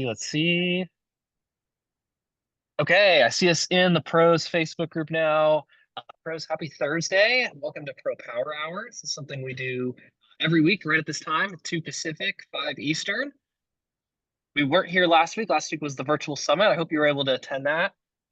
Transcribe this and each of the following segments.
Let's see. Okay, I see us in the Pros Facebook group now. Pros, happy Thursday. Welcome to Pro Power Hour. This is something we do every week right at this time, 2 Pacific, 5 Eastern. We weren't here last week. Last week was the virtual summit. I hope you were able to attend that.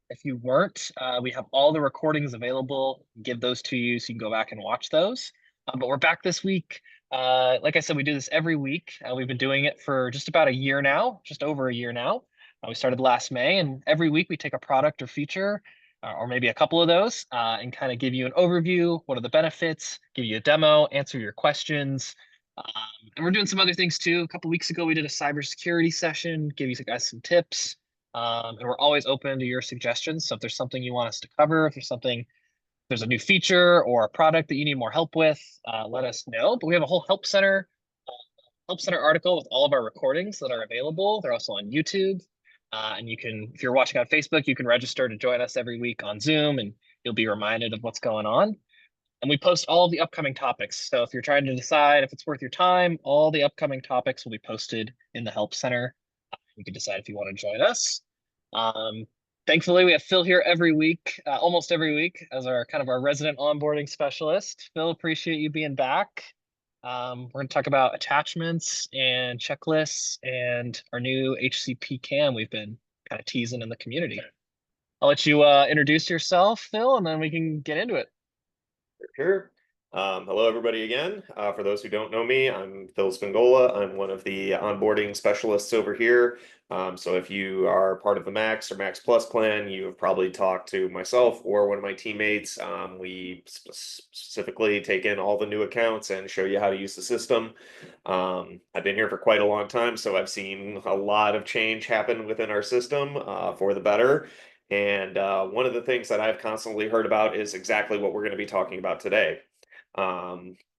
If you weren't, we have all the recordings available. Give those to you so you can go back and watch those. But we're back this week. Like I said, we do this every week. We've been doing it for just about a year now, just over a year now. We started last May, and every week we take a product or feature, or maybe a couple of those, and kind of give you an overview. What are the benefits? Give you a demo, answer your questions. And we're doing some other things too. A couple weeks ago, we did a cybersecurity session, give you guys some tips. And we're always open to your suggestions. So if there's something you want us to cover, if there's a new feature or a product that you need more help with, let us know. But we have a whole help center article with all of our recordings that are available. They're also on YouTube. And if you're watching on Facebook, you can register to join us every week on Zoom, and you'll be reminded of what's going on. And we post all of the upcoming topics. So if you're trying to decide if it's worth your time, all the upcoming topics will be posted in the Help Center. You can decide if you want to join us. Um, Thankfully, we have Phil here every week, almost every week, as our kind of our resident onboarding specialist. Phil, appreciate you being back. We're going to talk about attachments and checklists and our new HCP Cam we've been kind of teasing in the community. I'll let you introduce yourself, Phil, and then we can get into it. Sure. Hello, everybody, again. For those who don't know me, I'm Phil Spingola. I'm one of the onboarding specialists over here. So if you are part of the Max or Max Plus plan, you have probably talked to myself or one of my teammates. We specifically take in all the new accounts and show you how to use the system. I've been here for quite a long time, so I've seen a lot of change happen within our system for the better. And one of the things that I've constantly heard about is exactly what we're going to be talking about today.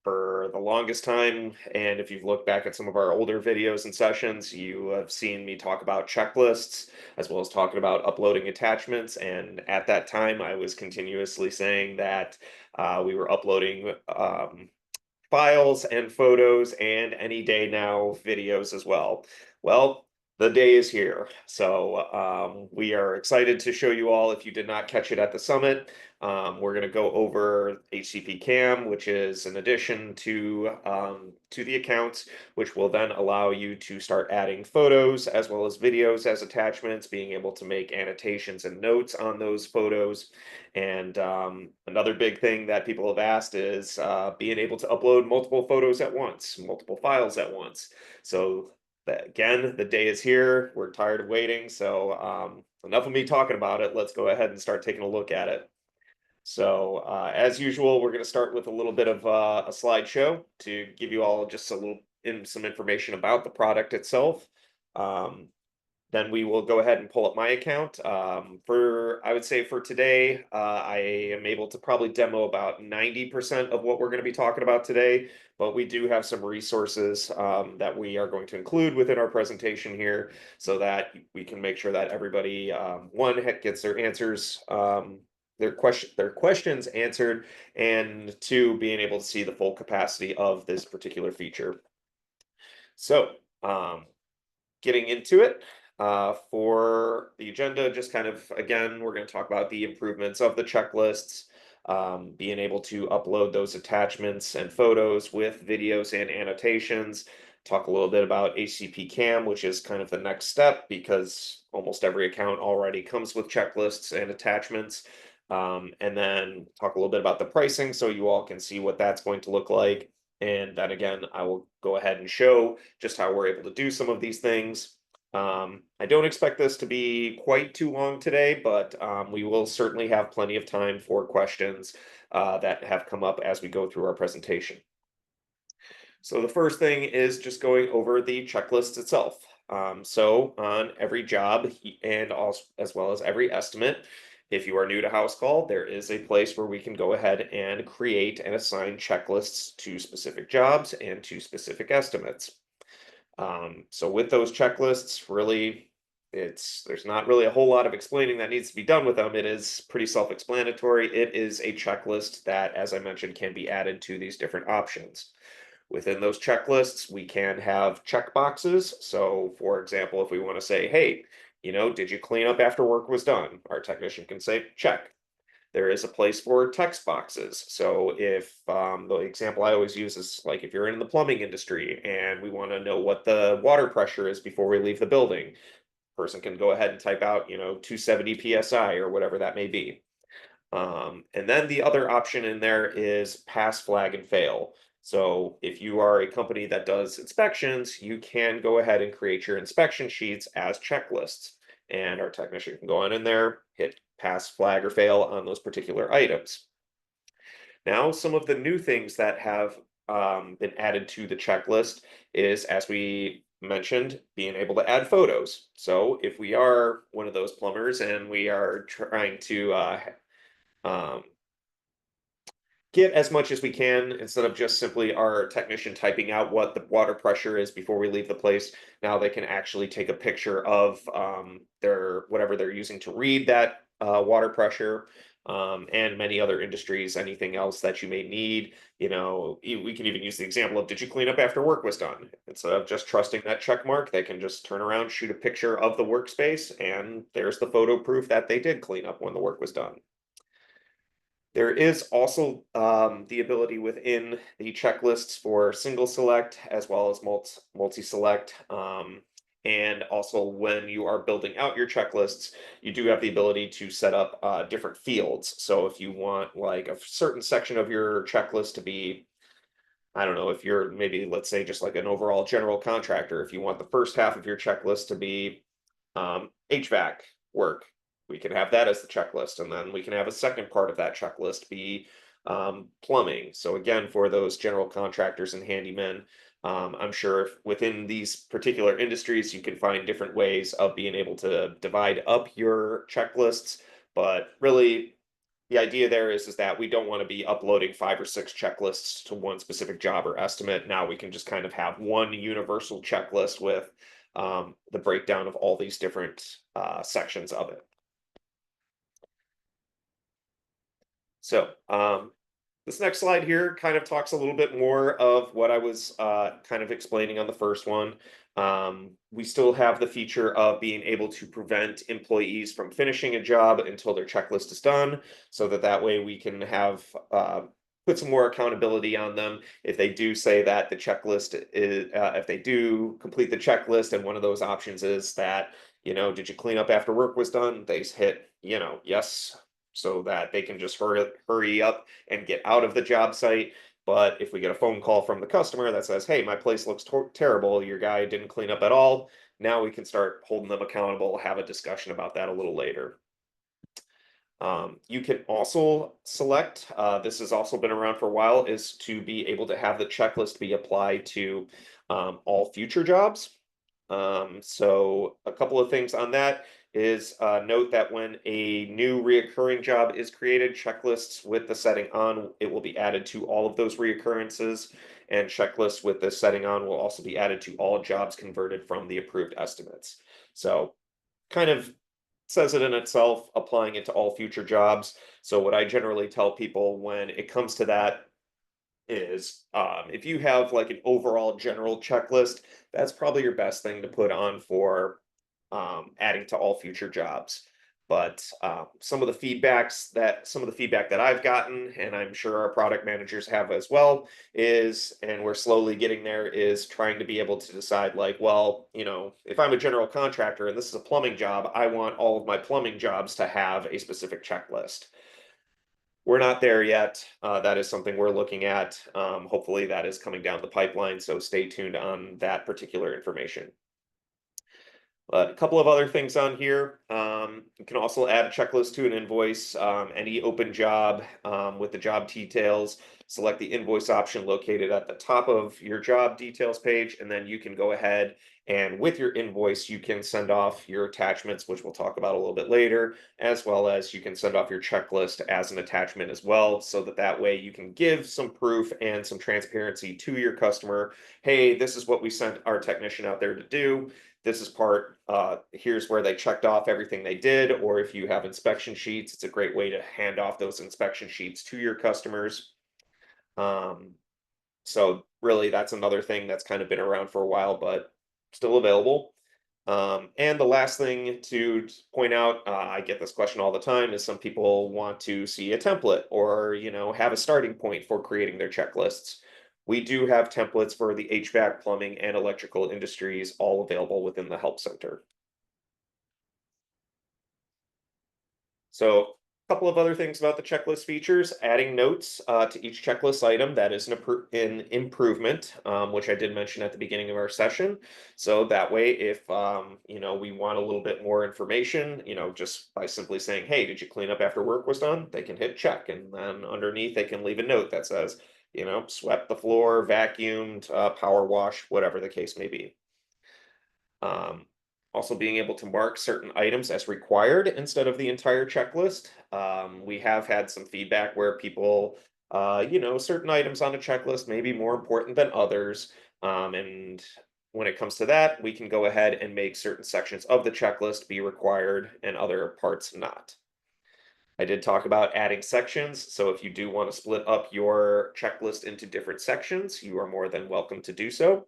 For the longest time, and if you've looked back at some of our older videos and sessions, you have seen me talk about checklists as well as talking about uploading attachments. And at that time, I was continuously saying that we were uploading files and photos and any day now videos as well. Well, the day is here. So we are excited to show you all. If you did not catch it at the summit, we're going to go over HCP Cam, which is an addition to the accounts, which will then allow you to start adding photos as well as videos as attachments, being able to make annotations and notes on those photos. And another big thing that people have asked is being able to upload multiple photos at once, multiple files at once. So again, the day is here. We're tired of waiting. So enough of me talking about it. Let's go ahead and start taking a look at it. So as usual, we're going to start with a little bit of a slideshow to give you all just some information about the product itself. Then we will go ahead and pull up my account. I would say for today, I am able to probably demo about 90% of what we're going to be talking about today, but we do have some resources that we are going to include within our presentation here so that we can make sure that everybody, one, gets their answers, their questions answered, and two, being able to see the full capacity of this particular feature. So, getting into it. For the agenda, just kind of, again, we're going to talk about the improvements of the checklists, being able to upload those attachments and photos with videos and annotations, talk a little bit about HCP Cam, which is kind of the next step because almost every account already comes with checklists and attachments. And then talk a little bit about the pricing so you all can see what that's going to look like. And then again, I will go ahead and show just how we're able to do some of these things. I don't expect this to be quite too long today, but we will certainly have plenty of time for questions that have come up as we go through our presentation. So the first thing is just going over the checklist itself. So on every job and also as well as every estimate, if you are new to Housecall, there is a place where we can go ahead and create and assign checklists to specific jobs and to specific estimates. So with those checklists, really, there's not really a whole lot of explaining that needs to be done with them. It is pretty self-explanatory. It is a checklist that, as I mentioned, can be added to these different options. Within those checklists, we can have check boxes. So, for example, if we want to say, hey, did you clean up after work was done? Our technician can say, check. There is a place for text boxes. So if the example I always use is like if you're in the plumbing industry and we want to know what the water pressure is before we leave the building, person can go ahead and type out, 270 psi or whatever that may be. And then the other option in there is pass, flag, and fail. So if you are a company that does inspections, you can go ahead and create your inspection sheets as checklists. And our technician can go in there, hit pass, flag, or fail on those particular items. Now, some of the new things that have been added to the checklist is, as we mentioned, being able to add photos. So if we are one of those plumbers and we are trying to um, get as much as we can instead of just simply our technician typing out what the water pressure is before we leave the place. Now they can actually take a picture of their whatever they're using to read that water pressure. And many other industries, anything else that you may need. We can even use the example of, did you clean up after work was done? Instead of just trusting that check mark, they can just turn around, shoot a picture of the workspace, and there's the photo proof that they did clean up when the work was done. There is also the ability within the checklists for single select as well as multi-select. And also when you are building out your checklists, you do have the ability to set up different fields. So if you want like a certain section of your checklist to be, I don't know, if you're maybe, let's say, just like an overall general contractor, if you want the first half of your checklist to be HVAC work, we can have that as the checklist. And then we can have a second part of that checklist be plumbing. So again, for those general contractors and handymen, I'm sure within these particular industries, you can find different ways of being able to divide up your checklists. But really, the idea there is that we don't want to be uploading 5 or 6 checklists to one specific job or estimate. Now we can just kind of have one universal checklist with the breakdown of all these different sections of it. So this next slide here kind of talks a little bit more of what I was kind of explaining on the first one. We still have the feature of being able to prevent employees from finishing a job until their checklist is done, so that way we can have put some more accountability on them. If they do say that the checklist is, if they do complete the checklist and one of those options is that, did you clean up after work was done? They hit, yes, so that they can just hurry up and get out of the job site. But if we get a phone call from the customer that says, hey, my place looks terrible, your guy didn't clean up at all, now we can start holding them accountable, have a discussion about that a little later. You can also select, this has also been around for a while, is to be able to have the checklist be applied to all future jobs. So a couple of things on that is note that when a new reoccurring job is created, checklists with the setting on, it will be added to all of those reoccurrences, and checklists with the setting on will also be added to all jobs converted from the approved estimates. So kind of says it in itself, applying it to all future jobs. So what I generally tell people when it comes to that is if you have like an overall general checklist, that's probably your best thing to put on for adding to all future jobs. But some of the feedback that I've gotten, and I'm sure our product managers have as well, is, and we're slowly getting there, is trying to be able to decide like, well, if I'm a general contractor and this is a plumbing job, I want all of my plumbing jobs to have a specific checklist. We're not there yet. That is something we're looking at. Hopefully that is coming down the pipeline, so stay tuned on that particular information. A couple of other things on here. You can also add a checklist to an invoice, any open job with the job details. Select the invoice option located at the top of your job details page, and then you can go ahead and with your invoice, you can send off your attachments, which we'll talk about a little bit later, as well as you can send off your checklist as an attachment as well, so that way you can give some proof and some transparency to your customer. Hey, this is what we sent our technician out there to do. This is part, here's where they checked off everything they did, or if you have inspection sheets, it's a great way to hand off those inspection sheets to your customers. So really, that's another thing that's kind of been around for a while, but still available. And the last thing to point out, I get this question all the time, is some people want to see a template or, have a starting point for creating their checklists. We do have templates for the HVAC, plumbing, and electrical industries all available within the Help Center. So, a couple of other things about the checklist features: adding notes to each checklist item. That is an improvement, which I did mention at the beginning of our session. So that way, if we want a little bit more information, just by simply saying, "Hey, did you clean up after work was done?" They can hit check, and then underneath they can leave a note that says, swept the floor, vacuumed, power wash, whatever the case may be. Um, Also being able to mark certain items as required instead of the entire checklist. We have had some feedback where people, certain items on a checklist may be more important than others. And when it comes to that, we can go ahead and make certain sections of the checklist be required and other parts not. I did talk about adding sections. So if you do want to split up your checklist into different sections, you are more than welcome to do so.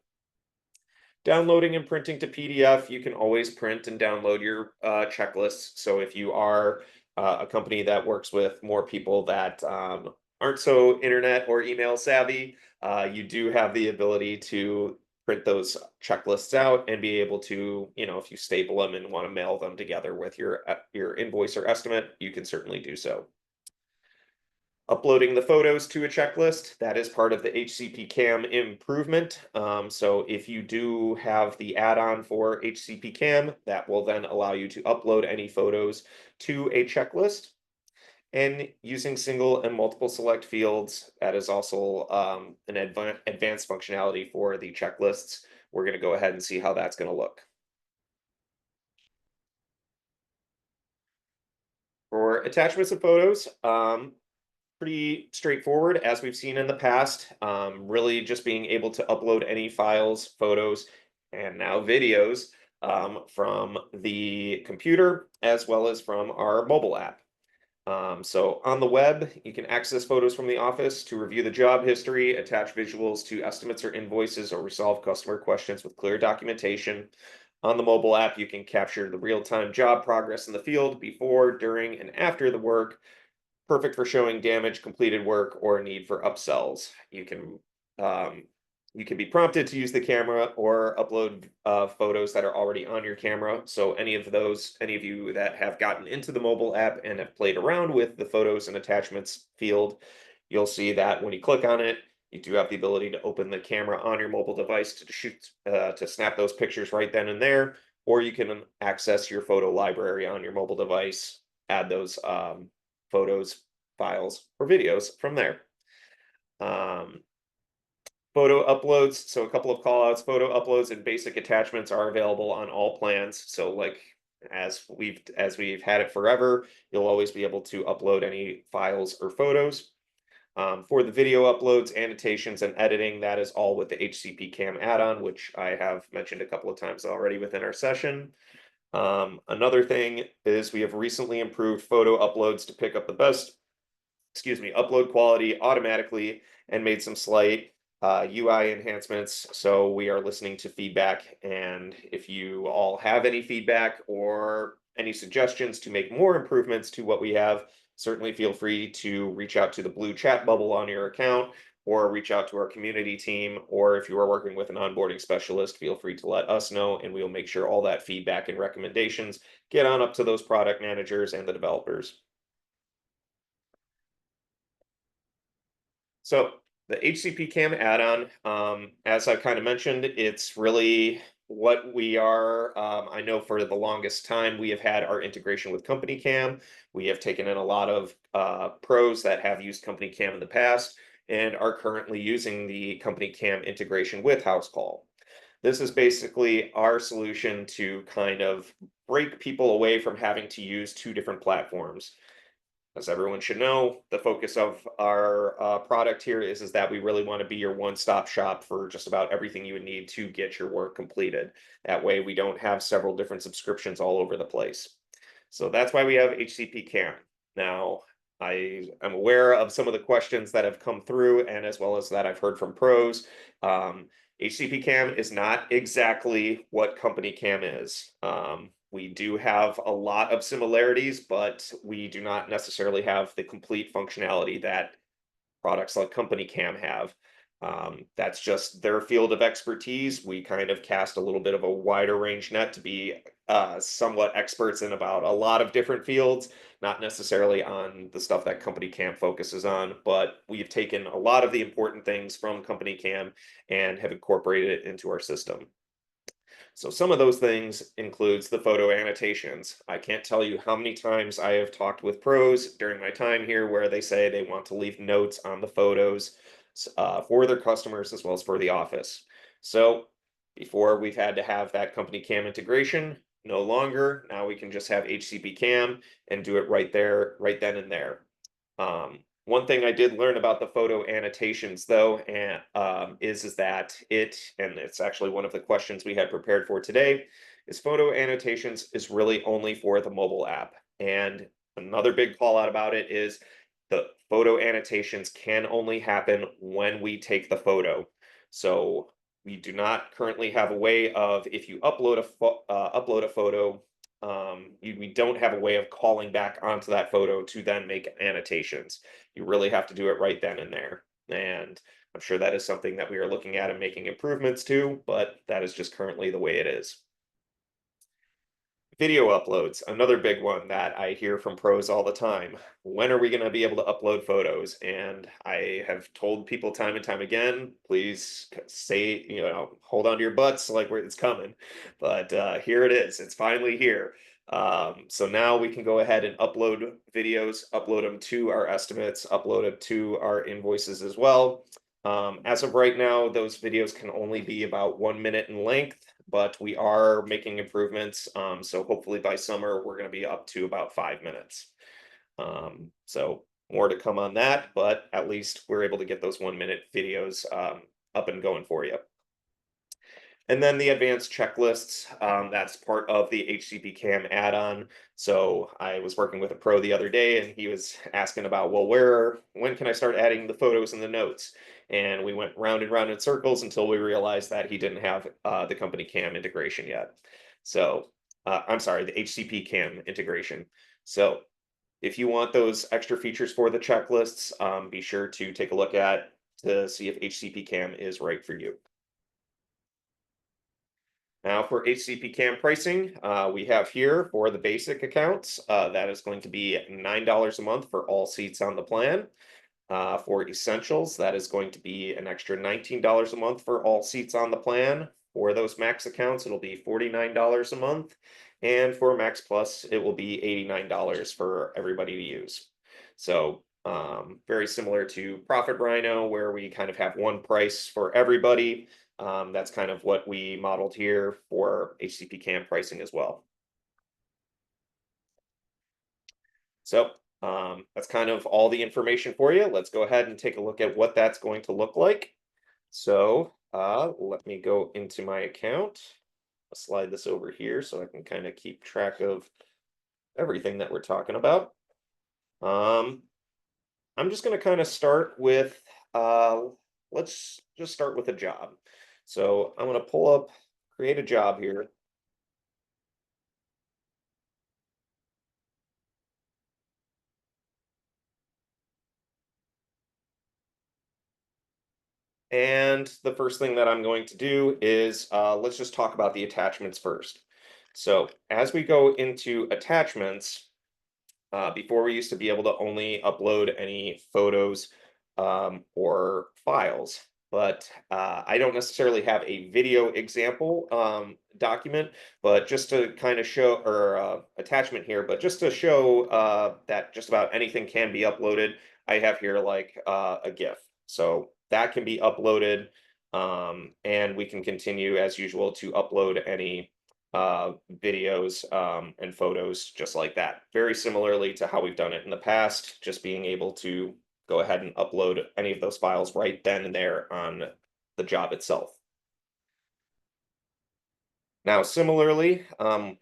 Downloading and printing to PDF, you can always print and download your checklists. So if you are a company that works with more people that aren't so internet or email savvy, you do have the ability to print those checklists out and be able to, if you staple them and want to mail them together with your invoice or estimate, you can certainly do so. Uploading the photos to a checklist, that is part of the HCP Cam improvement. So if you do have the add-on for HCP Cam, that will then allow you to upload any photos to a checklist. And using single and multiple select fields, that is also an advanced functionality for the checklists. We're going to go ahead and see how that's going to look. For attachments of photos, pretty straightforward, as we've seen in the past. Really just being able to upload any files, photos, and now videos from the computer as well as from our mobile app. So on the web, you can access photos from the office to review the job history, attach visuals to estimates or invoices, or resolve customer questions with clear documentation. On the mobile app, you can capture the real-time job progress in the field before, during, and after the work. Perfect for showing damage, completed work, or a need for upsells. Um, you can be prompted to use the camera or upload photos that are already on your camera. So any of you that have gotten into the mobile app and have played around with the photos and attachments field, you'll see that when you click on it, you do have the ability to open the camera on your mobile device to snap those pictures right then and there, or you can access your photo library on your mobile device, add those photos, files, or videos from there. Photo uploads. So a couple of call outs: photo uploads and basic attachments are available on all plans. So like as we've had it forever, you'll always be able to upload any files or photos. For the video uploads, annotations, and editing, that is all with the HCP Cam add-on, which I have mentioned a couple of times already within our session. Another thing is we have recently improved photo uploads to pick up the best, upload quality automatically, and made some slight UI enhancements. So we are listening to feedback. And if you all have any feedback or any suggestions to make more improvements to what we have, certainly feel free to reach out to the blue chat bubble on your account, or reach out to our community team. Or if you are working with an onboarding specialist, feel free to let us know, and we'll make sure all that feedback and recommendations get on up to those product managers and the developers. So the HCP Cam add-on, as I kind of mentioned, it's really what we are. I know for the longest time we have had our integration with Company Cam. We have taken in a lot of pros that have used Company Cam in the past and are currently using the Company Cam integration with Housecall. This is basically our solution to kind of break people away from having to use two different platforms. As everyone should know, the focus of our product here is that we really want to be your one-stop shop for just about everything you would need to get your work completed. That way we don't have several different subscriptions all over the place. So that's why we have HCP Cam. Now, I am aware of some of the questions that have come through, and as well as that I've heard from pros. HCP Cam is not exactly what company Cam is. We do have a lot of similarities, but we do not necessarily have the complete functionality that products like Company Cam have. That's just their field of expertise. We kind of cast a little bit of a wider range net to be somewhat experts in about a lot of different fields, not necessarily on the stuff that Company Cam focuses on, but we've taken a lot of the important things from Company Cam and have incorporated it into our system. So some of those things includes the photo annotations. I can't tell you how many times I have talked with pros during my time here where they say they want to leave notes on the photos for their customers as well as for the office. So before we've had to have that company cam integration, no longer. Now we can just have HCP cam and do it right there, right then and there. One thing I did learn about the photo annotations, though, and is that and it's actually one of the questions we had prepared for today, is photo annotations is really only for the mobile app. And another big call out about it is the photo annotations can only happen when we take the photo. So we do not currently have a way of, if you upload a photo, we don't have a way of calling back onto that photo to then make annotations. You really have to do it right then and there. And I'm sure that is something that we are looking at and making improvements to, but that is just currently the way it is. Video uploads, another big one that I hear from pros all the time. When are we going to be able to upload photos? And I have told people time and time again, please say, hold on to your butts like where it's coming. But here it is. It's finally here. So now we can go ahead and upload videos, upload them to our estimates, upload them to our invoices as well. As of right now, those videos can only be about 1 minute in length, but we are making improvements. So hopefully by summer, we're going to be up to about 5 minutes. So more to come on that, but at least we're able to get those 1 minute videos up and going for you. And then the advanced checklists, that's part of the HCP Cam add-on. So I was working with a pro the other day and he was asking about, well, when can I start adding the photos and the notes? And we went round and round in circles until we realized that he didn't have the company Cam integration yet. So I'm sorry, the HCP Cam integration. So if you want those extra features for the checklists, be sure to take a look at to see if HCP Cam is right for you. Now for HCP Cam pricing, we have here for the basic accounts, that is going to be $9 a month for all seats on the plan. For essentials, that is going to be an extra $19 a month for all seats on the plan. For those max accounts, it'll be $49 a month. And for Max Plus, it will be $89 for everybody to use. So very similar to Profit Rhino, where we kind of have one price for everybody. That's kind of what we modeled here for HCP Cam pricing as well. So that's kind of all the information for you. Let's go ahead and take a look at what that's going to look like. So let me go into my account. I'll slide this over here so I can kind of keep track of everything that we're talking about. I'm just going to kind of start with, let's just start with a job. So I'm going to create a job here. And the first thing that I'm going to do is let's just talk about the attachments first. So as we go into attachments, before we used to be able to only upload any photos or files, but I don't necessarily have a video example document, but just to kind of show, or attachment here, but just to show that just about anything can be uploaded, I have here like a GIF. So that can be uploaded, and we can continue as usual to upload any videos and photos just like that. Very similarly to how we've done it in the past, just being able to go ahead and upload any of those files right then and there on the job itself. Now, similarly,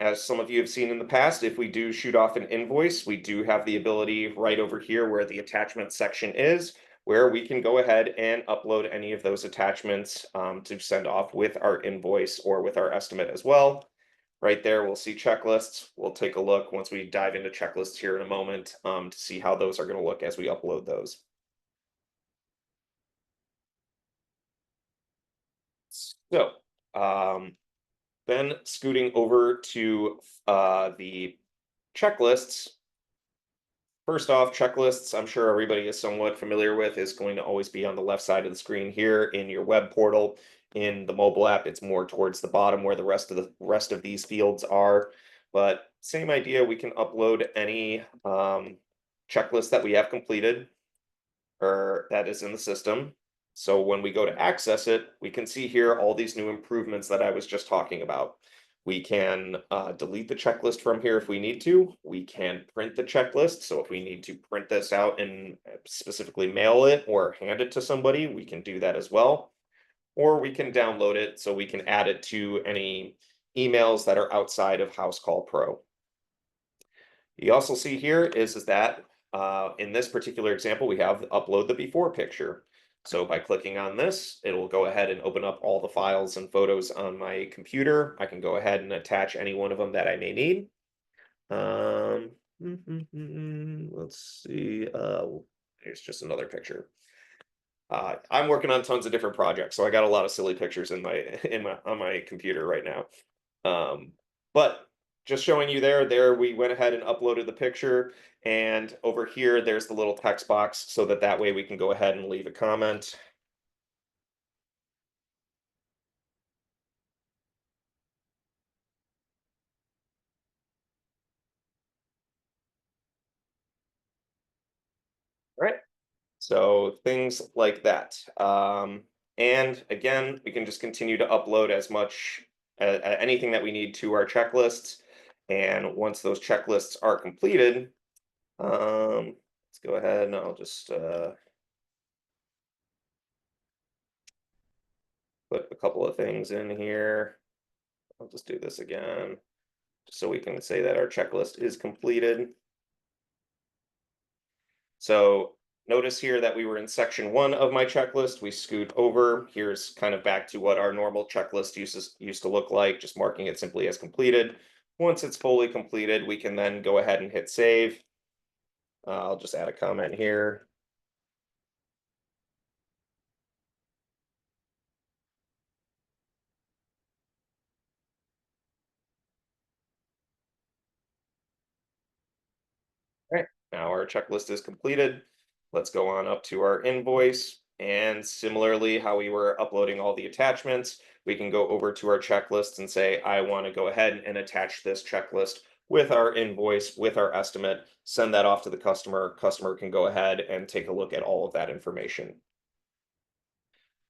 as some of you have seen in the past, if we do shoot off an invoice, we do have the ability right over here where the attachment section is, where we can go ahead and upload any of those attachments to send off with our invoice or with our estimate as well. Right there, we'll see checklists. We'll take a look once we dive into checklists here in a moment to see how those are going to look as we upload those. So, um, then scooting over to the checklists. First off, checklists, I'm sure everybody is somewhat familiar with, is going to always be on the left side of the screen here in your web portal. In the mobile app, it's more towards the bottom where the rest of these fields are. But same idea, we can upload any checklist that we have completed or that is in the system. So when we go to access it, we can see here all these new improvements that I was just talking about. We can delete the checklist from here if we need to. We can print the checklist. So if we need to print this out and specifically mail it or hand it to somebody, we can do that as well. Or we can download it so we can add it to any emails that are outside of Housecall Pro. You also see here is that in this particular example, we have upload the before picture. So by clicking on this, it will go ahead and open up all the files and photos on my computer. I can go ahead and attach any one of them that I may need. Um, let's see. Here's just another picture. I'm working on tons of different projects, so I got a lot of silly pictures in my on my computer right now. But just showing you there we went ahead and uploaded the picture, and over here there's the little text box so that way we can go ahead and leave a comment. Right. So things like that. And again, we can just continue to upload as much anything that we need to our checklists. And once those checklists are completed, let's go ahead and I'll just put a couple of things in here. I'll just do this again, just so we can say that our checklist is completed. So notice here that we were in section 1 of my checklist. We scoot over. Here's kind of back to what our normal checklist used to look like, just marking it simply as completed. Once it's fully completed, we can then go ahead and hit save. I'll just add a comment here. All right, now our checklist is completed. Let's go on up to our invoice. And similarly, how we were uploading all the attachments, we can go over to our checklist and say, I want to go ahead and attach this checklist with our invoice, with our estimate, send that off to the customer. Customer can go ahead and take a look at all of that information.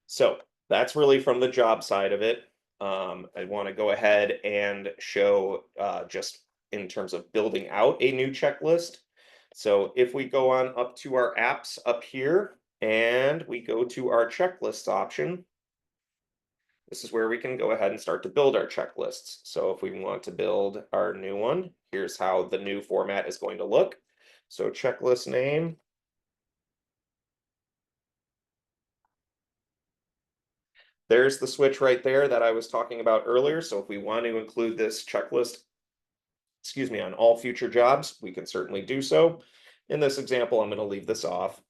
So that's really from the job side of it. I want to go ahead and show just in terms of building out a new checklist. So if we go on up to our apps up here and we go to our checklist option, this is where we can go ahead and start to build our checklists. So if we want to build our new one, here's how the new format is going to look. So checklist name. There's the switch right there that I was talking about earlier. So if we want to include this checklist, excuse me, on all future jobs, we can certainly do so. In this example, I'm going to leave this off.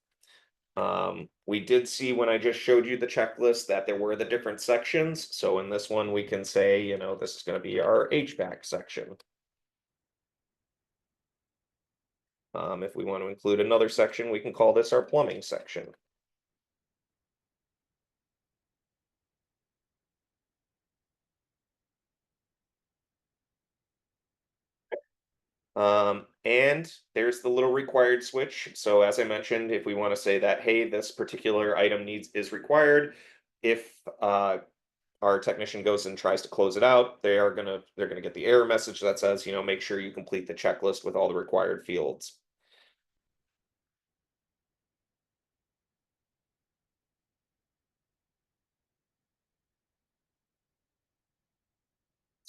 We did see when I just showed you the checklist that there were the different sections. So in this one, we can say, this is going to be our HVAC section. If we want to include another section, we can call this our plumbing section. And there's the little required switch. So as I mentioned, if we want to say that, hey, this particular item is required, if our technician goes and tries to close it out, they're gonna get the error message that says, make sure you complete the checklist with all the required fields.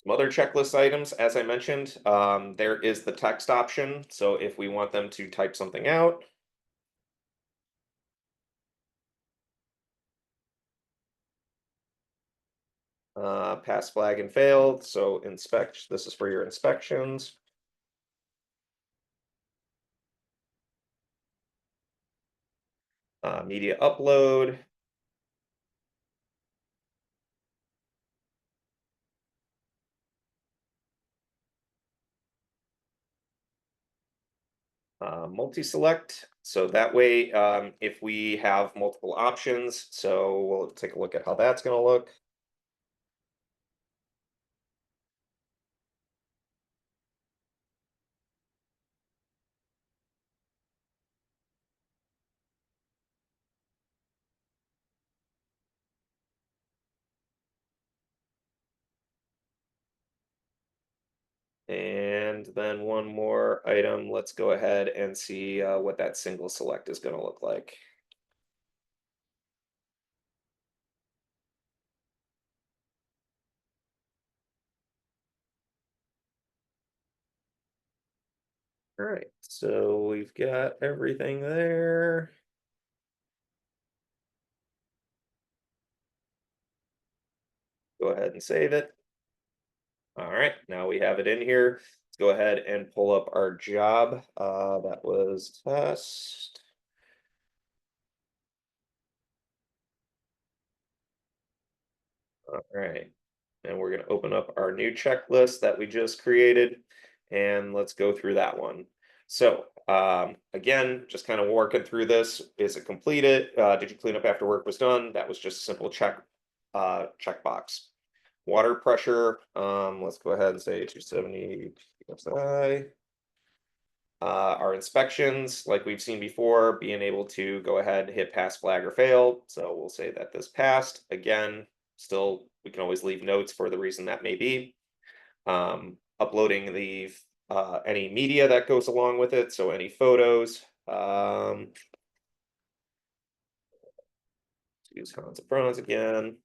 Some other checklist items, as I mentioned, there is the text option. So if we want them to type something out, pass, flag, and failed. So inspect, this is for your inspections. Media upload. Multi-select. So that way, if we have multiple options, so we'll take a look at how that's going to look. And then one more item. Let's go ahead and see what that single select is going to look like. All right, so we've got everything there. Go ahead and save it. All right, now we have it in here. Let's go ahead and pull up our job. That was test. All right, and we're going to open up our new checklist that we just created, and let's go through that one. So again, just kind of working through this. Is it completed? Did you clean up after work was done? That was just a simple checkbox. Water pressure, let's go ahead and say 270 psi. Our inspections, like we've seen before, being able to go ahead and hit pass, flag, or fail. So we'll say that this passed. Again, still, we can always leave notes for the reason that may be. Uploading the any media that goes along with it, so any photos. Use cons and pros again.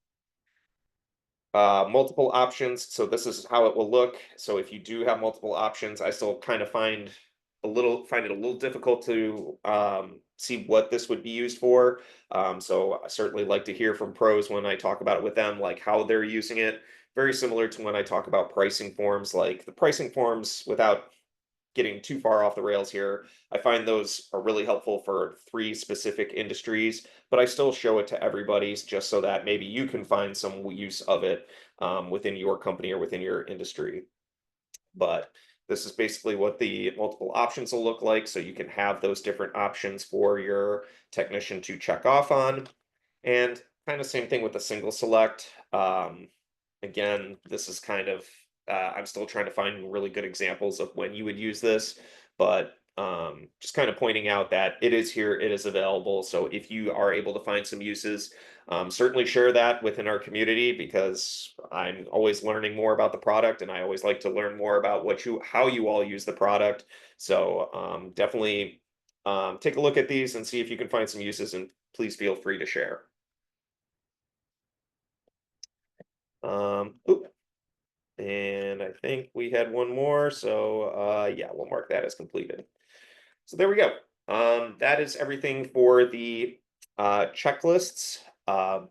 Multiple options. So this is how it will look. So if you do have multiple options, I still kind of find it a little difficult to see what this would be used for. So I certainly like to hear from pros when I talk about it with them, like how they're using it. Very similar to when I talk about pricing forms, like the pricing forms without getting too far off the rails here. I find those are really helpful for 3 specific industries, but I still show it to everybody just so that maybe you can find some use of it within your company or within your industry. But this is basically what the multiple options will look like. So you can have those different options for your technician to check off on. And kind of same thing with the single select. Again, this is kind of, I'm still trying to find really good examples of when you would use this, but just kind of pointing out that it is here, it is available. So if you are able to find some uses, certainly share that within our community because I'm always learning more about the product and I always like to learn more about how you all use the product. So definitely take a look at these and see if you can find some uses and please feel free to share. Oop, and I think we had one more, so yeah, we'll mark that as completed. So there we go. That is everything for the checklists,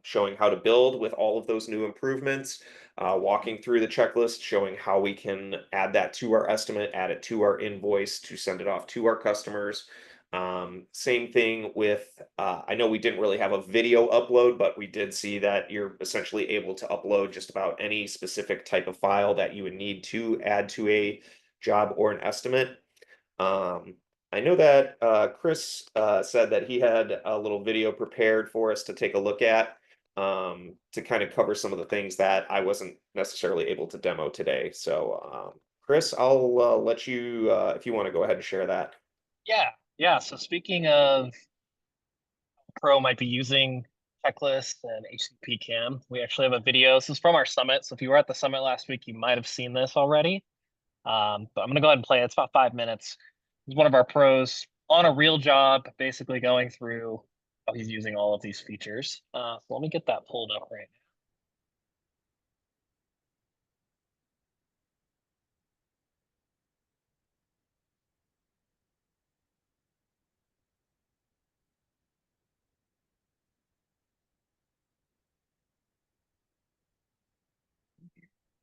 showing how to build with all of those new improvements, walking through the checklist, showing how we can add that to our estimate, add it to our invoice to send it off to our customers. Same thing with, I know we didn't really have a video upload, but we did see that you're essentially able to upload just about any specific type of file that you would need to add to a job or an estimate. Um, I know that Chris said that he had a little video prepared for us to take a look at to kind of cover some of the things that I wasn't necessarily able to demo today. So, Chris, I'll let you, if you want to go ahead and share that. Yeah. So speaking of Pro might be using checklists and HCP Cam, we actually have a video. This is from our summit. So if you were at the summit last week, you might have seen this already. But I'm gonna go ahead and play it. It's about 5 minutes. He's one of our pros on a real job, basically going through how he's using all of these features. So let me get that pulled up right now.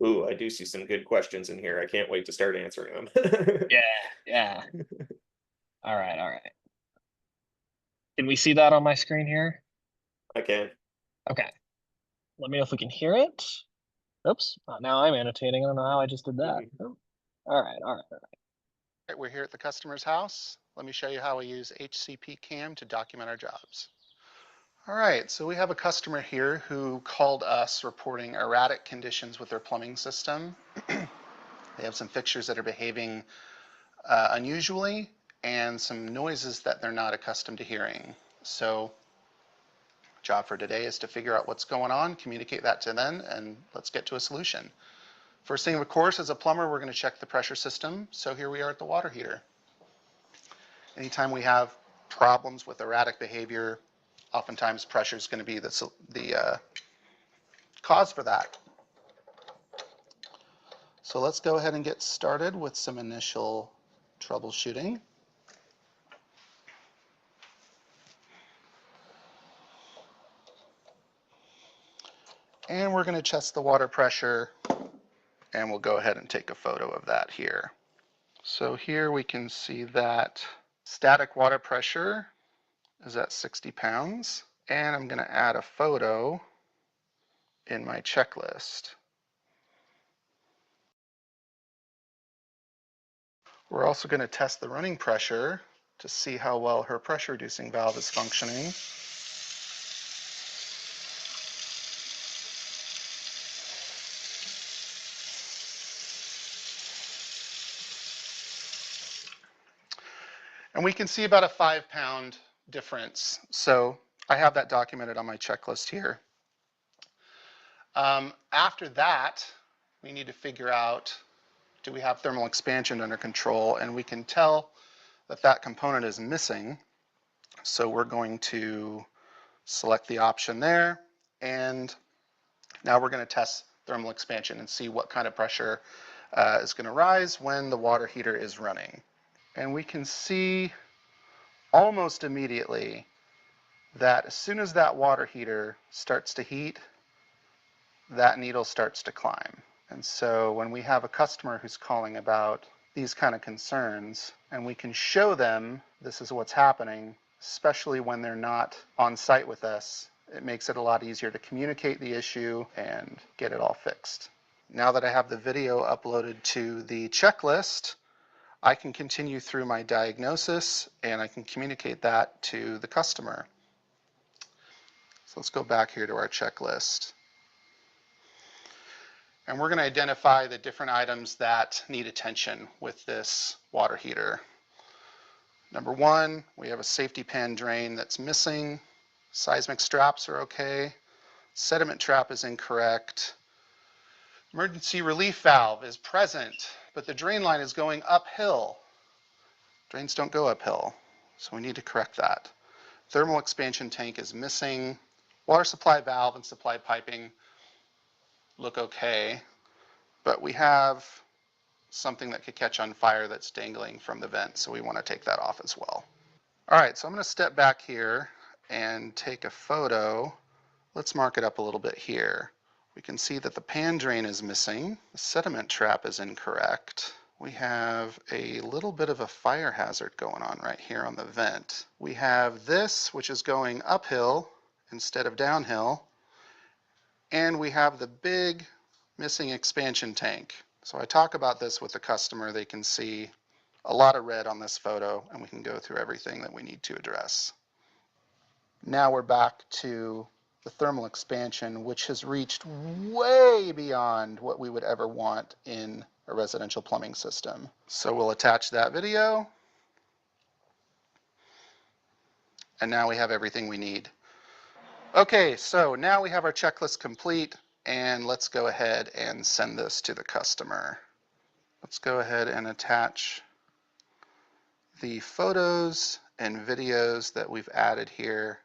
Ooh, I do see some good questions in here. I can't wait to start answering them. Yeah, yeah. All right, all right. Can we see that on my screen here? I can. Okay. Let me know if we can hear it. Oops. Now I'm annotating. I don't know how I just did that. Mhm. Oh. All right, all right. Right, we're here at the customer's house. Let me show you how we use HCP Cam to document our jobs. All right, so we have a customer here who called us reporting erratic conditions with their plumbing system. They have some fixtures that are behaving unusually and some noises that they're not accustomed to hearing. So job for today is to figure out what's going on, communicate that to them, and let's get to a solution. First thing, of course, as a plumber, we're going to check the pressure system. So here we are at the water heater. Anytime we have problems with erratic behavior, oftentimes pressure is going to be the cause for that. So let's go ahead and get started with some initial troubleshooting. And we're going to test the water pressure, and we'll go ahead and take a photo of that here. So here we can see that static water pressure is at 60 pounds, and I'm going to add a photo in my checklist. We're also going to test the running pressure to see how well her pressure reducing valve is functioning. And we can see about a 5-pound difference. So I have that documented on my checklist here. After that, we need to figure out, do we have thermal expansion under control? And we can tell that that component is missing. So we're going to select the option there. And now we're going to test thermal expansion and see what kind of pressure is going to rise when the water heater is running. And we can see almost immediately that as soon as that water heater starts to heat, that needle starts to climb. And so when we have a customer who's calling about these kind of concerns, and we can show them this is what's happening, especially when they're not on site with us, it makes it a lot easier to communicate the issue and get it all fixed. Now that I have the video uploaded to the checklist, I can continue through my diagnosis and I can communicate that to the customer. So let's go back here to our checklist. And we're going to identify the different items that need attention with this water heater. Number one, we have a safety pan drain that's missing. Seismic straps are okay. Sediment trap is incorrect. Emergency relief valve is present, but the drain line is going uphill. Drains don't go uphill, so we need to correct that. Thermal expansion tank is missing. Water supply valve and supply piping look okay, but we have something that could catch on fire that's dangling from the vent, so we want to take that off as well. All right, so I'm going to step back here and take a photo. Let's mark it up a little bit here. We can see that the pan drain is missing. The sediment trap is incorrect. We have a little bit of a fire hazard going on right here on the vent. We have this, which is going uphill instead of downhill. And we have the big missing expansion tank. So I talk about this with the customer. They can see a lot of red on this photo, and we can go through everything that we need to address. Now we're back to the thermal expansion, which has reached way beyond what we would ever want in a residential plumbing system. So we'll attach that video. And now we have everything we need. Okay, so now we have our checklist complete, and let's go ahead and send this to the customer. Let's go ahead and attach the photos and videos that we've added here.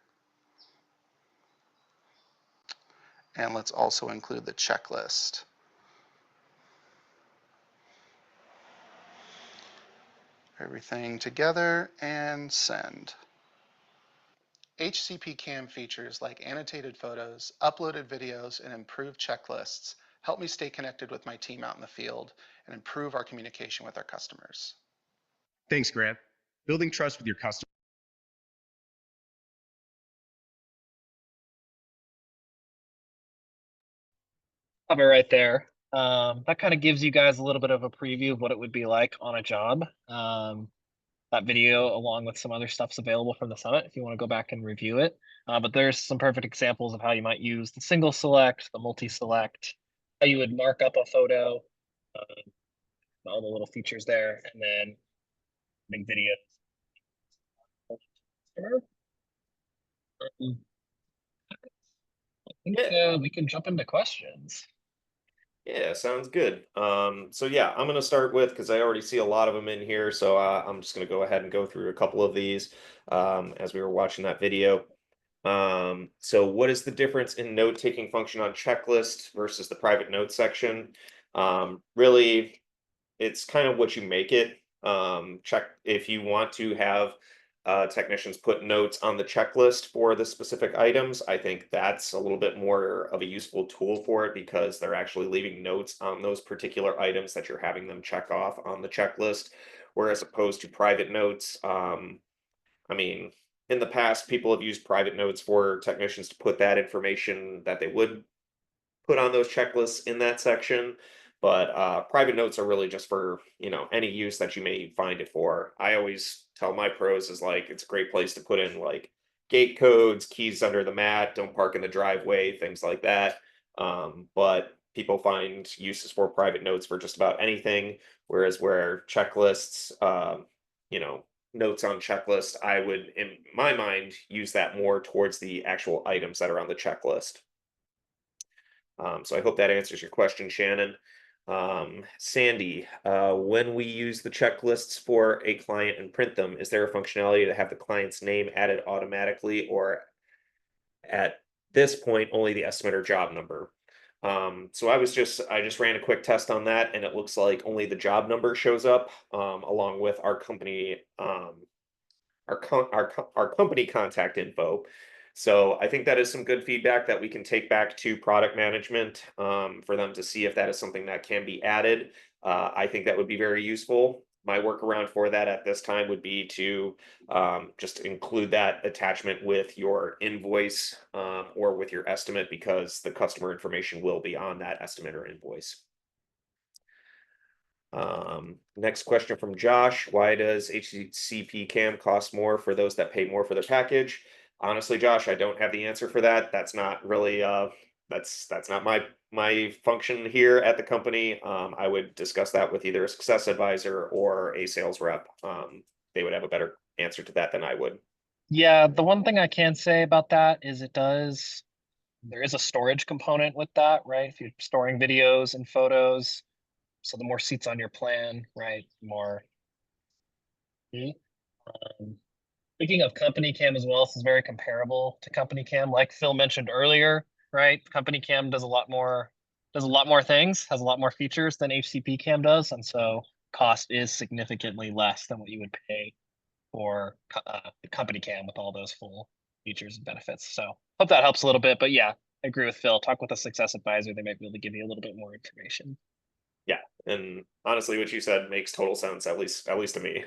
And let's also include the checklist. Everything together and send. HCP Cam features like annotated photos, uploaded videos, and improved checklists help me stay connected with my team out in the field and improve our communication with our customers. Thanks, Grant. Building trust with your customers. Have it right there. That kind of gives you guys a little bit of a preview of what it would be like on a job. That video, along with some other stuff's available from the summit if you want to go back and review it. But there's some perfect examples of how you might use the single select, the multi-select, how you would mark up a photo, all the little features there, and then big videos. I think we can jump into questions. Yeah, sounds good. So yeah, I'm going to start with, because I already see a lot of them in here, so I'm just going to go ahead and go through a couple of these as we were watching that video. So what is the difference in note-taking function on checklist versus the private note section? Really, it's kind of what you make it. Check if you want to have technicians put notes on the checklist for the specific items. I think that's a little bit more of a useful tool for it, because they're actually leaving notes on those particular items that you're having them check off on the checklist, whereas opposed to private notes. I mean, in the past, people have used private notes for technicians to put that information that they would put on those checklists in that section. But private notes are really just for, any use that you may find it for. I always tell my pros is like, it's a great place to put in like gate codes, keys under the mat, don't park in the driveway, things like that. But people find uses for private notes for just about anything. Whereas where checklists, notes on checklist, I would, in my mind, use that more towards the actual items that are on the checklist. So I hope that answers your question, Shannon. Sandy, when we use the checklists for a client and print them, is there a functionality to have the client's name added automatically, or at this point only the estimate or job number? So I just ran a quick test on that, and it looks like only the job number shows up along with our company our company contact info. So I think that is some good feedback that we can take back to product management for them to see if that is something that can be added. I think that would be very useful. My workaround for that at this time would be to just include that attachment with your invoice or with your estimate, because the customer information will be on that estimate or invoice. Next question from Josh. Why does HCP Cam cost more for those that pay more for their package? Honestly, Josh, I don't have the answer for that. That's not really that's not my function here at the company. I would discuss that with either a success advisor or a sales rep. They would have a better answer to that than I would. Yeah, the one thing I can say about that is there is a storage component with that, right? If you're storing videos and photos, so the more seats on your plan, right, more. Speaking of company cam as well, this is very comparable to company cam. Like Phil mentioned earlier, right? Company cam does a lot more things, has a lot more features than HCP Cam does, and so cost is significantly less than what you would pay for the company cam with all those full features and benefits. So hope that helps a little bit. But yeah, I agree with Phil. Talk with a success advisor; they might be able to give you a little bit more information. Yeah, and honestly, what you said makes total sense, at least to me.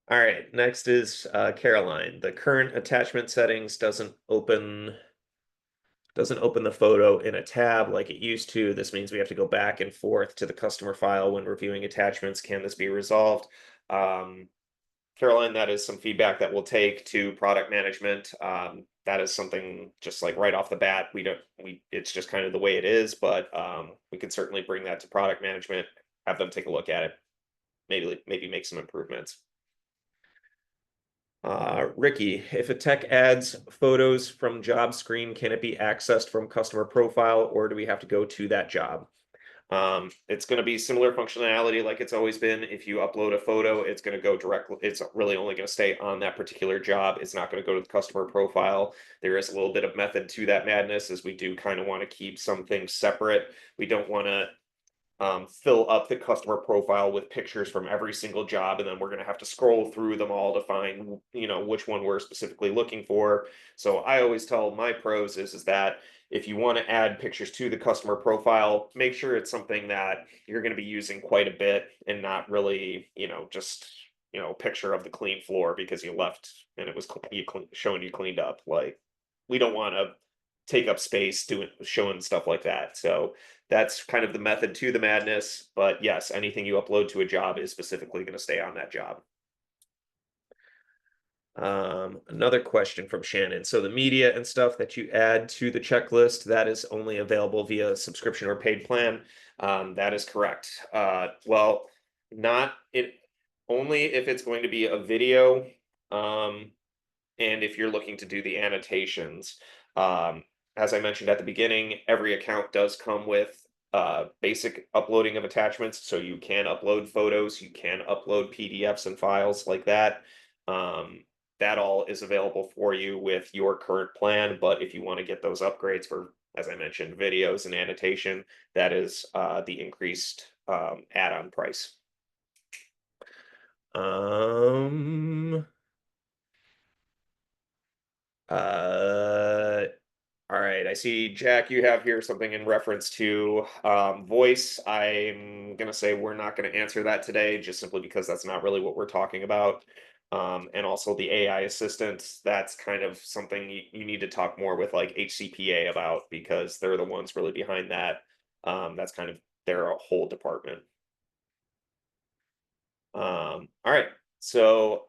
All right, next is Caroline. The current attachment settings doesn't open the photo in a tab like it used to. This means we have to go back and forth to the customer file when reviewing attachments. Can this be resolved? Caroline, that is some feedback that we'll take to product management. That is something just like right off the bat, it's just kind of the way it is, but we can certainly bring that to product management, have them take a look at it, maybe make some improvements. Ricky, if a tech adds photos from job screen, can it be accessed from customer profile, or do we have to go to that job? It's going to be similar functionality like it's always been. If you upload a photo, it's going to go directly. It's really only going to stay on that particular job. It's not going to go to the customer profile. There is a little bit of method to that madness, as we do kind of want to keep some things separate. We don't want to fill up the customer profile with pictures from every single job, and then we're going to have to scroll through them all to find, which one we're specifically looking for. So I always tell my pros is that if you want to add pictures to the customer profile, make sure it's something that you're going to be using quite a bit and not really, just, a picture of the clean floor because you left and it was showing you cleaned up. Like, we don't want to take up space showing stuff like that. So that's kind of the method to the madness. But yes, anything you upload to a job is specifically going to stay on that job. Another question from Shannon. So the media and stuff that you add to the checklist, that is only available via subscription or paid plan. That is correct. Well, not it only if it's going to be a video, and if you're looking to do the annotations. As I mentioned at the beginning, every account does come with basic uploading of attachments. So you can upload photos, you can upload PDFs and files like that. That all is available for you with your current plan. But if you want to get those upgrades for, as I mentioned, videos and annotation, that is the increased add-on price. All right, I see, Jack, you have here something in reference to voice. I'm gonna say we're not gonna answer that today, just simply because that's not really what we're talking about. And also the AI assistant, that's kind of something you need to talk more with like HCPA about, because they're the ones really behind that. That's kind of their whole department. All right, so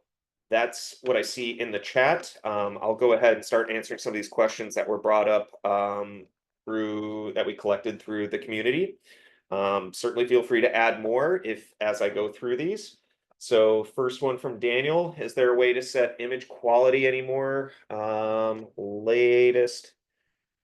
that's what I see in the chat. I'll go ahead and start answering some of these questions that were brought up that we collected through the community. Certainly feel free to add more as I go through these. So first one from Daniel: is there a way to set image quality anymore? Latest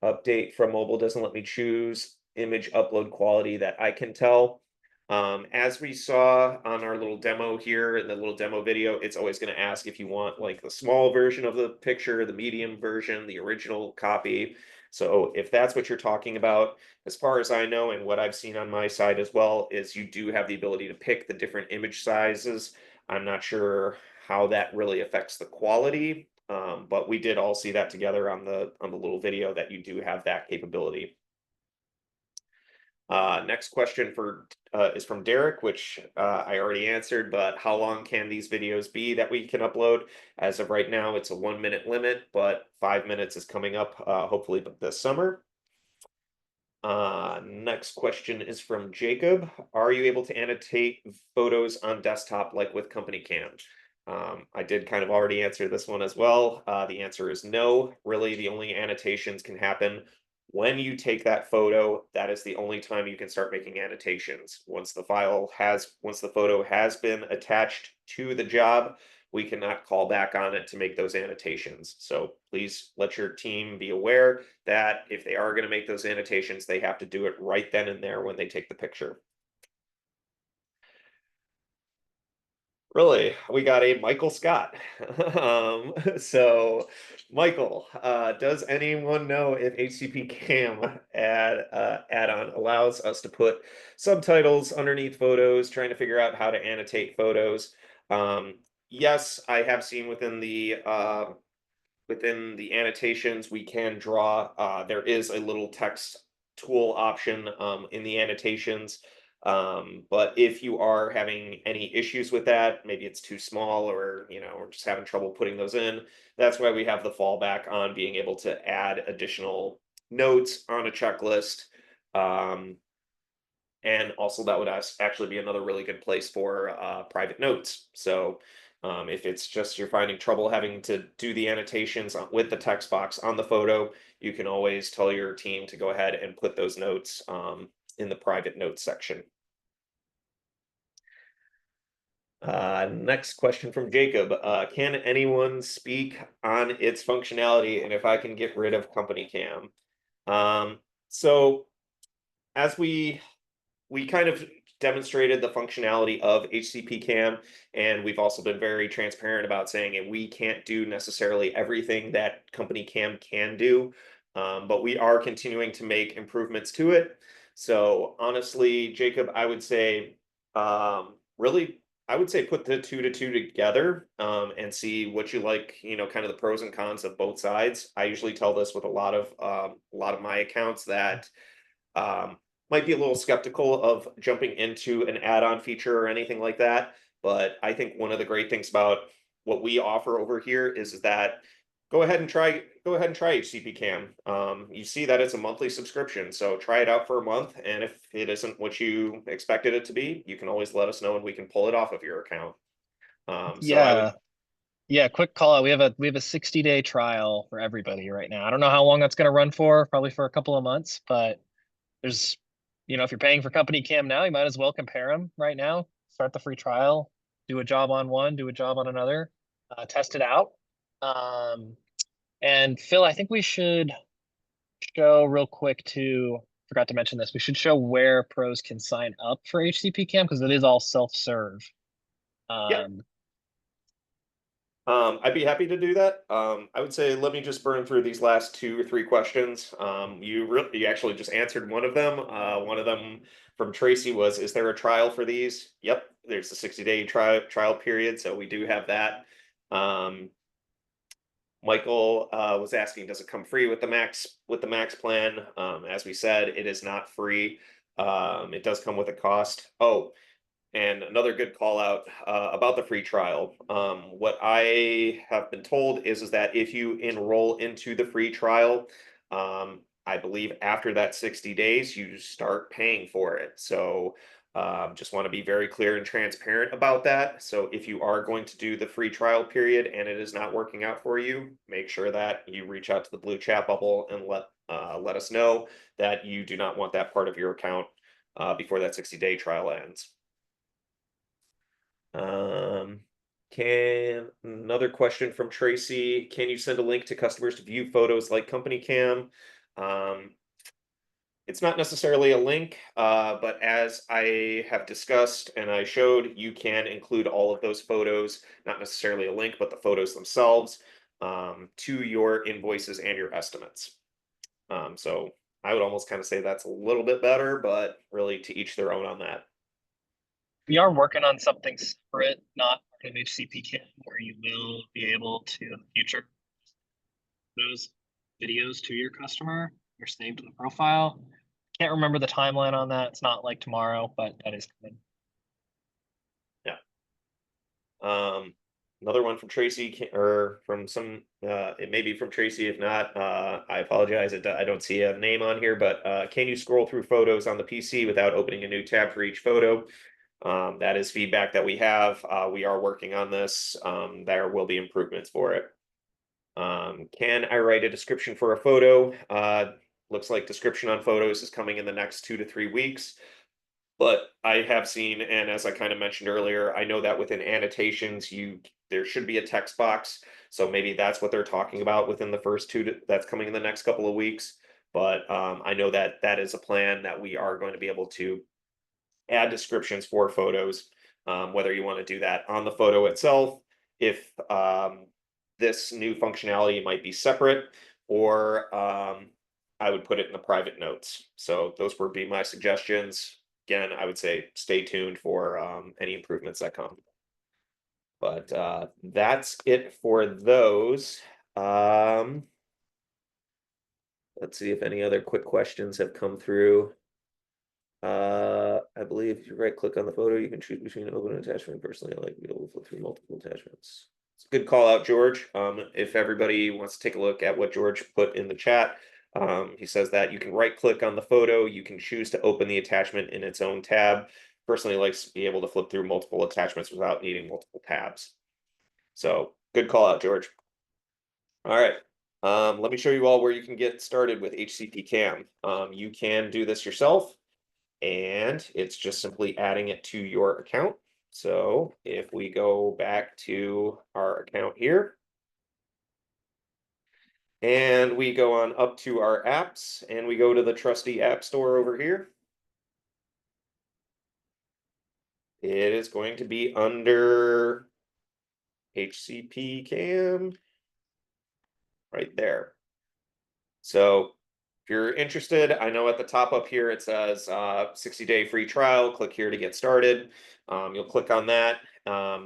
update from mobile doesn't let me choose image upload quality that I can tell. As we saw on our little demo here in the little demo video, it's always going to ask if you want like the small version of the picture, the medium version, the original copy. So if that's what you're talking about, as far as I know, and what I've seen on my side as well, is you do have the ability to pick the different image sizes. I'm not sure how that really affects the quality, but we did all see that together on the little video that you do have that capability. Next question is from Derek, which I already answered, but how long can these videos be that we can upload? As of right now, it's a 1-minute limit, but 5 minutes is coming up, hopefully this summer. Next question is from Jacob. Are you able to annotate photos on desktop like with Company Cam? I did kind of already answer this one as well. The answer is no. Really, the only annotations can happen when you take that photo. That is the only time you can start making annotations. Once the photo has been attached to the job, we cannot call back on it to make those annotations. So please let your team be aware that if they are going to make those annotations, they have to do it right then and there when they take the picture. Really, we got a Michael Scott. So Michael, does anyone know if HCP Cam add-on allows us to put subtitles underneath photos, trying to figure out how to annotate photos? Yes, I have seen within the annotations, we can draw, there is a little text tool option in the annotations. But if you are having any issues with that, maybe it's too small, or we're just having trouble putting those in, that's why we have the fallback on being able to add additional notes on a checklist. And also that would actually be another really good place for private notes. So if it's just you're finding trouble having to do the annotations with the text box on the photo, you can always tell your team to go ahead and put those notes in the private notes section. Next question from Jacob. Can anyone speak on its functionality and if I can get rid of Company Cam? So as we kind of demonstrated the functionality of HCP Cam, and we've also been very transparent about saying that we can't do necessarily everything that Company Cam can do, but we are continuing to make improvements to it. So honestly, Jacob, I would say really, I would say put the two together, and see what you like, you know, kind of the pros and cons of both sides. I usually tell this with a lot of my accounts that, um, might be a little skeptical of jumping into an add-on feature or anything like that. But I think one of the great things about what we offer over here is that go ahead and try HCP Cam. You see that it's a monthly subscription, so try it out for a month. And if it isn't what you expected it to be, you can always let us know and we can pull it off of your account. So I would, Yeah. Yeah, quick call out. We have a 60-day trial for everybody right now. I don't know how long that's going to run for, probably for a couple of months, but there's, if you're paying for company cam now, you might as well compare them right now. Start the free trial, do a job on one, do a job on another, test it out. And Phil, I think we should show real quick too, forgot to mention this, we should show where pros can sign up for HCP Cam because it is all self-serve. yeah. I'd be happy to do that. I would say let me just burn through these last 2 or 3 questions. You actually just answered one of them. One of them from Tracy was, is there a trial for these? Yep, there's a 60-day trial period, so we do have that. Michael was asking, does it come free with the max plan? As we said, it is not free. It does come with a cost. Oh, and another good call out about the free trial. What I have been told is that if you enroll into the free trial, I believe after that 60 days, you start paying for it. So just want to be very clear and transparent about that. So if you are going to do the free trial period and it is not working out for you, make sure that you reach out to the blue chat bubble and let us know that you do not want that part of your account before that 60-day trial ends. Another question from Tracy, can you send a link to customers to view photos like company cam? It's not necessarily a link, but as I have discussed and I showed, you can include all of those photos, not necessarily a link, but the photos themselves, to your invoices and your estimates. So I would almost kind of say that's a little bit better, but really to each their own on that. We are working on something separate, not part of HCP Cam, where you will be able to in the future those videos to your customer. You're saved to the profile. Can't remember the timeline on that. It's not like tomorrow, but that is coming. Yeah. Another one from Tracy, or from some, it may be from Tracy. If not, I apologize. I don't see a name on here, but can you scroll through photos on the PC without opening a new tab for each photo? That is feedback that we have. We are working on this. There will be improvements for it. Can I write a description for a photo? Looks like description on photos is coming in the next 2 to 3 weeks. But I have seen, and as I kind of mentioned earlier, I know that within annotations, there should be a text box. So maybe that's what they're talking about within the first that's coming in the next couple of weeks. But I know that that is a plan that we are going to be able to add descriptions for photos, whether you want to do that on the photo itself, if this new functionality might be separate, or I would put it in the private notes. So those would be my suggestions. Again, I would say stay tuned for any improvements that come. But that's it for those. Let's see if any other quick questions have come through. I believe if you right click on the photo, you can choose between open and attachment. Personally, I like to be able to flip through multiple attachments. It's a good call out, George. If everybody wants to take a look at what George put in the chat, he says that you can right click on the photo, you can choose to open the attachment in its own tab. Personally, likes to be able to flip through multiple attachments without needing multiple tabs. So good call out, George. All right. Let me show you all where you can get started with HCP Cam. You can do this yourself, and it's just simply adding it to your account. So if we go back to our account here, and we go on up to our apps, and we go to the trusty app store over here, it is going to be under HCP Cam right there. So if you're interested, I know at the top up here it says 60-day free trial. Click here to get started. You'll click on that.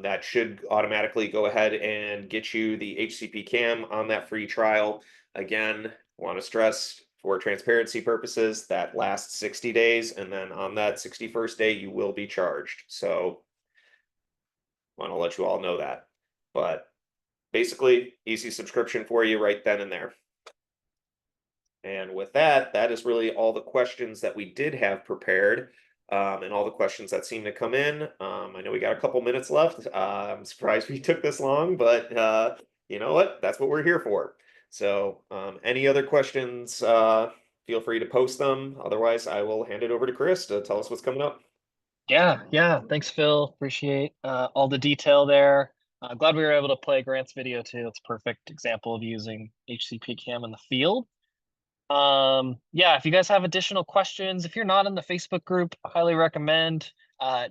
That should automatically go ahead and get you the HCP Cam on that free trial. Again, want to stress for transparency purposes that lasts 60 days, and then on that 61st day you will be charged. So want to let you all know that. But basically, easy subscription for you right then and there. And with that, that is really all the questions that we did have prepared, and all the questions that seem to come in. I know we got a couple minutes left. I'm surprised we took this long, but you know what? That's what we're here for. So any other questions, feel free to post them. Otherwise, I will hand it over to Chris to tell us what's coming up. Yeah. Thanks, Phil. Appreciate all the detail there. Glad we were able to play Grant's video too. It's a perfect example of using HCP Cam in the field. Yeah, if you guys have additional questions, if you're not in the Facebook group, I highly recommend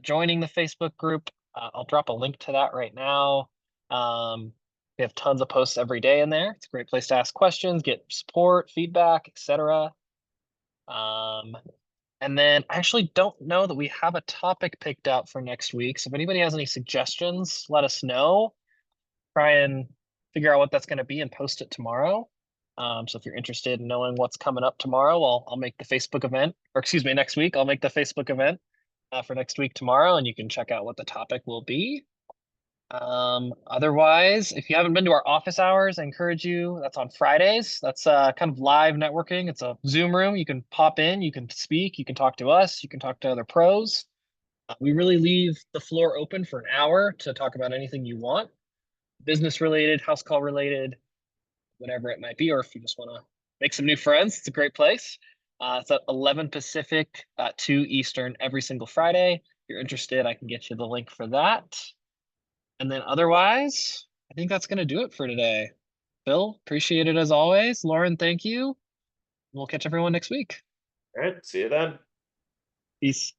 joining the Facebook group. I'll drop a link to that right now. We have tons of posts every day in there. It's a great place to ask questions, get support, feedback, etc. And then I actually don't know that we have a topic picked out for next week. So if anybody has any suggestions, let us know. Try and figure out what that's going to be and post it tomorrow. So if you're interested in knowing what's coming up tomorrow, I'll make the Facebook event, or excuse me, next week. I'll make the Facebook event for next week tomorrow, and you can check out what the topic will be. Otherwise, if you haven't been to our office hours, I encourage you. That's on Fridays. That's kind of live networking. It's a Zoom room. You can pop in, you can speak, you can talk to us, you can talk to other pros. We really leave the floor open for an hour to talk about anything you want, business related, house call related, whatever it might be, or if you just want to make some new friends, it's a great place. It's at 11 Pacific, 2 Eastern every single Friday. If you're interested, I can get you the link for that. And then otherwise, I think that's going to do it for today. Phil, appreciate it as always. Lauren, thank you. We'll catch everyone next week. All right, see you then. Peace.